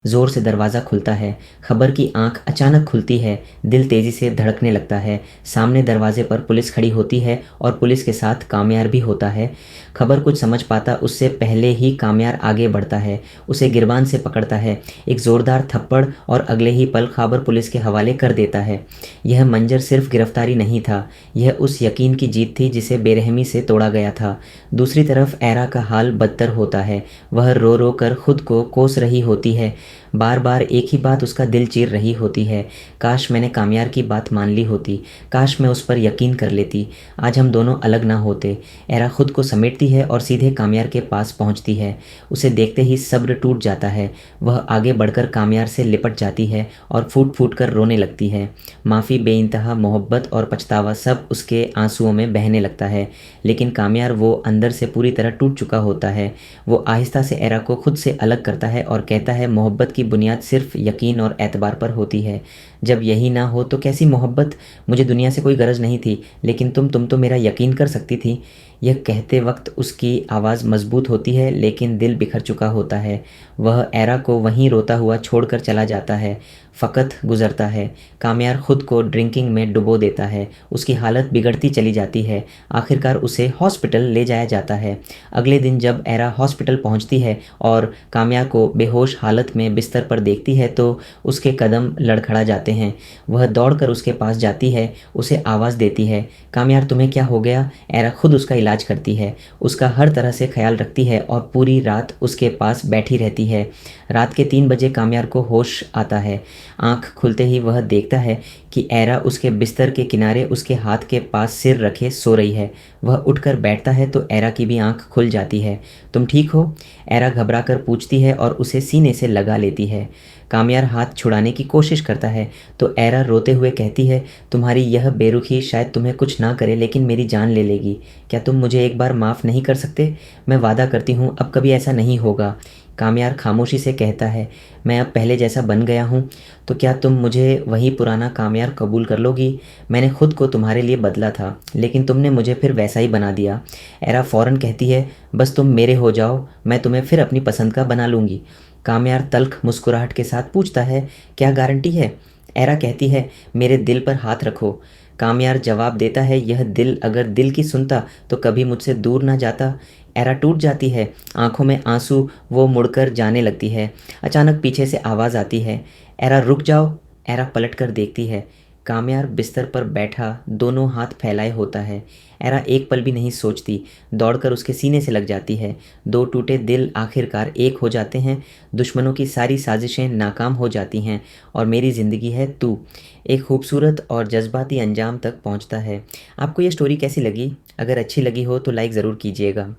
ज़ोर से दरवाज़ा खुलता है। खबर की आंख अचानक खुलती है। दिल तेज़ी से धड़कने लगता है। सामने दरवाजे पर पुलिस खड़ी होती है और पुलिस के साथ कामयार भी होता है। खबर कुछ समझ पाता उससे पहले ही कामयार आगे बढ़ता है, उसे गिरबान से पकड़ता है, एक ज़ोरदार थप्पड़ और अगले ही पल खबर पुलिस के हवाले कर देता है। यह मंजर सिर्फ गिरफ्तारी नहीं था, यह उस यकीन की जीत थी जिसे बेरहमी से तोड़ा गया था। दूसरी तरफ एरा का हाल बदतर होता है। वह रो रो कर खुद को कोस रही होती है। बार बार एक ही बात उसका दिल चीर रही होती है। काश मैंने कामयार की बात मान ली होती, काश मैं उस पर यकीन कर लेती, आज हम दोनों अलग ना होते। एरा खुद को समेटती है और सीधे कामयार के पास पहुंचती है। उसे देखते ही सब्र टूट जाता है। वह आगे बढ़कर कामयार से लिपट जाती है और फूट फूट कर रोने लगती है। माफ़ी, बेइंतहा मोहब्बत और पछतावा सब उसके आंसुओं में बहने लगता है। लेकिन कामयार वो अंदर से पूरी तरह टूट चुका होता है। वो आहिस्ता से एरा को खुद से अलग करता है और कहता है, मोहब्बत की बुनियाद सिर्फ यकीन और एतबार पर होती है। जब यही ना हो तो कैसी मोहब्बत। मुझे दुनिया से कोई गरज नहीं थी, लेकिन तुम तो मेरा यकीन कर सकती थी। यह कहते वक्त उसकी आवाज़ मजबूत होती है, लेकिन दिल बिखर चुका होता है। वह एरा को वहीं रोता हुआ छोड़कर चला जाता है। फ़कत गुजरता है। कामयार खुद को ड्रिंकिंग में डुबो देता है। उसकी हालत बिगड़ती चली जाती है। आखिरकार उसे हॉस्पिटल ले जाया जाता है। अगले दिन जब एरा हॉस्पिटल पहुंचती है और कामयार को बेहोश हालत में बिस्तर पर देखती है तो उसके कदम लड़खड़ा जाते हैं। वह दौड़कर उसके पास जाती है, उसे आवाज़ देती है, कामयार तुम्हें क्या हो गया। एरा खुद उसका इलाज करती है, उसका हर तरह से ख्याल रखती है और पूरी रात उसके पास बैठी रहती है। रात के 3 बजे कामयार को होश आता है। आंख खुलते ही वह देखता है कि एरा उसके बिस्तर के किनारे उसके हाथ के पास सिर रखे सो रही है। वह उठकर बैठता है तो एरा की भी आंख खुल जाती है। तुम ठीक हो? एरा घबराकर पूछती है और उसे सीने से लगा लेती है। कामयार हाथ छुड़ाने की कोशिश करता है तो एरा रोते हुए कहती है, तुम्हारी यह बेरुखी शायद तुम्हें कुछ ना करे लेकिन मेरी जान ले लेगी। क्या तुम मुझे एक बार माफ़ नहीं कर सकते? मैं वादा करती हूँ अब कभी ऐसा नहीं होगा। कामयार खामोशी से कहता है, मैं अब पहले जैसा बन गया हूँ, तो क्या तुम मुझे वही पुराना कामयार कबूल कर लोगी? मैंने खुद को तुम्हारे लिए बदला था, लेकिन तुमने मुझे फिर वैसा ही बना दिया। एरा फ़ौरन कहती है, बस तुम मेरे हो जाओ, मैं तुम्हें फिर अपनी पसंद का बना लूँगी। कामयार तल्ख मुस्कुराहट के साथ पूछता है, क्या गारंटी है? एरा कहती है, मेरे दिल पर हाथ रखो। कामयार जवाब देता है, यह दिल अगर दिल की सुनता तो कभी मुझसे दूर ना जाता। एरा टूट जाती है, आंखों में आंसू, वो मुड़कर जाने लगती है। अचानक पीछे से आवाज़ आती है, एरा रुक जाओ। एरा पलट कर देखती है। कामयार बिस्तर पर बैठा दोनों हाथ फैलाए होता है। एरा एक पल भी नहीं सोचती, दौड़कर उसके सीने से लग जाती है। दो टूटे दिल आखिरकार एक हो जाते हैं। दुश्मनों की सारी साजिशें नाकाम हो जाती हैं और मेरी ज़िंदगी है तू एक खूबसूरत और जज्बाती अंजाम तक पहुंचता है। आपको ये स्टोरी कैसी लगी? अगर अच्छी लगी हो तो लाइक ज़रूर कीजिएगा।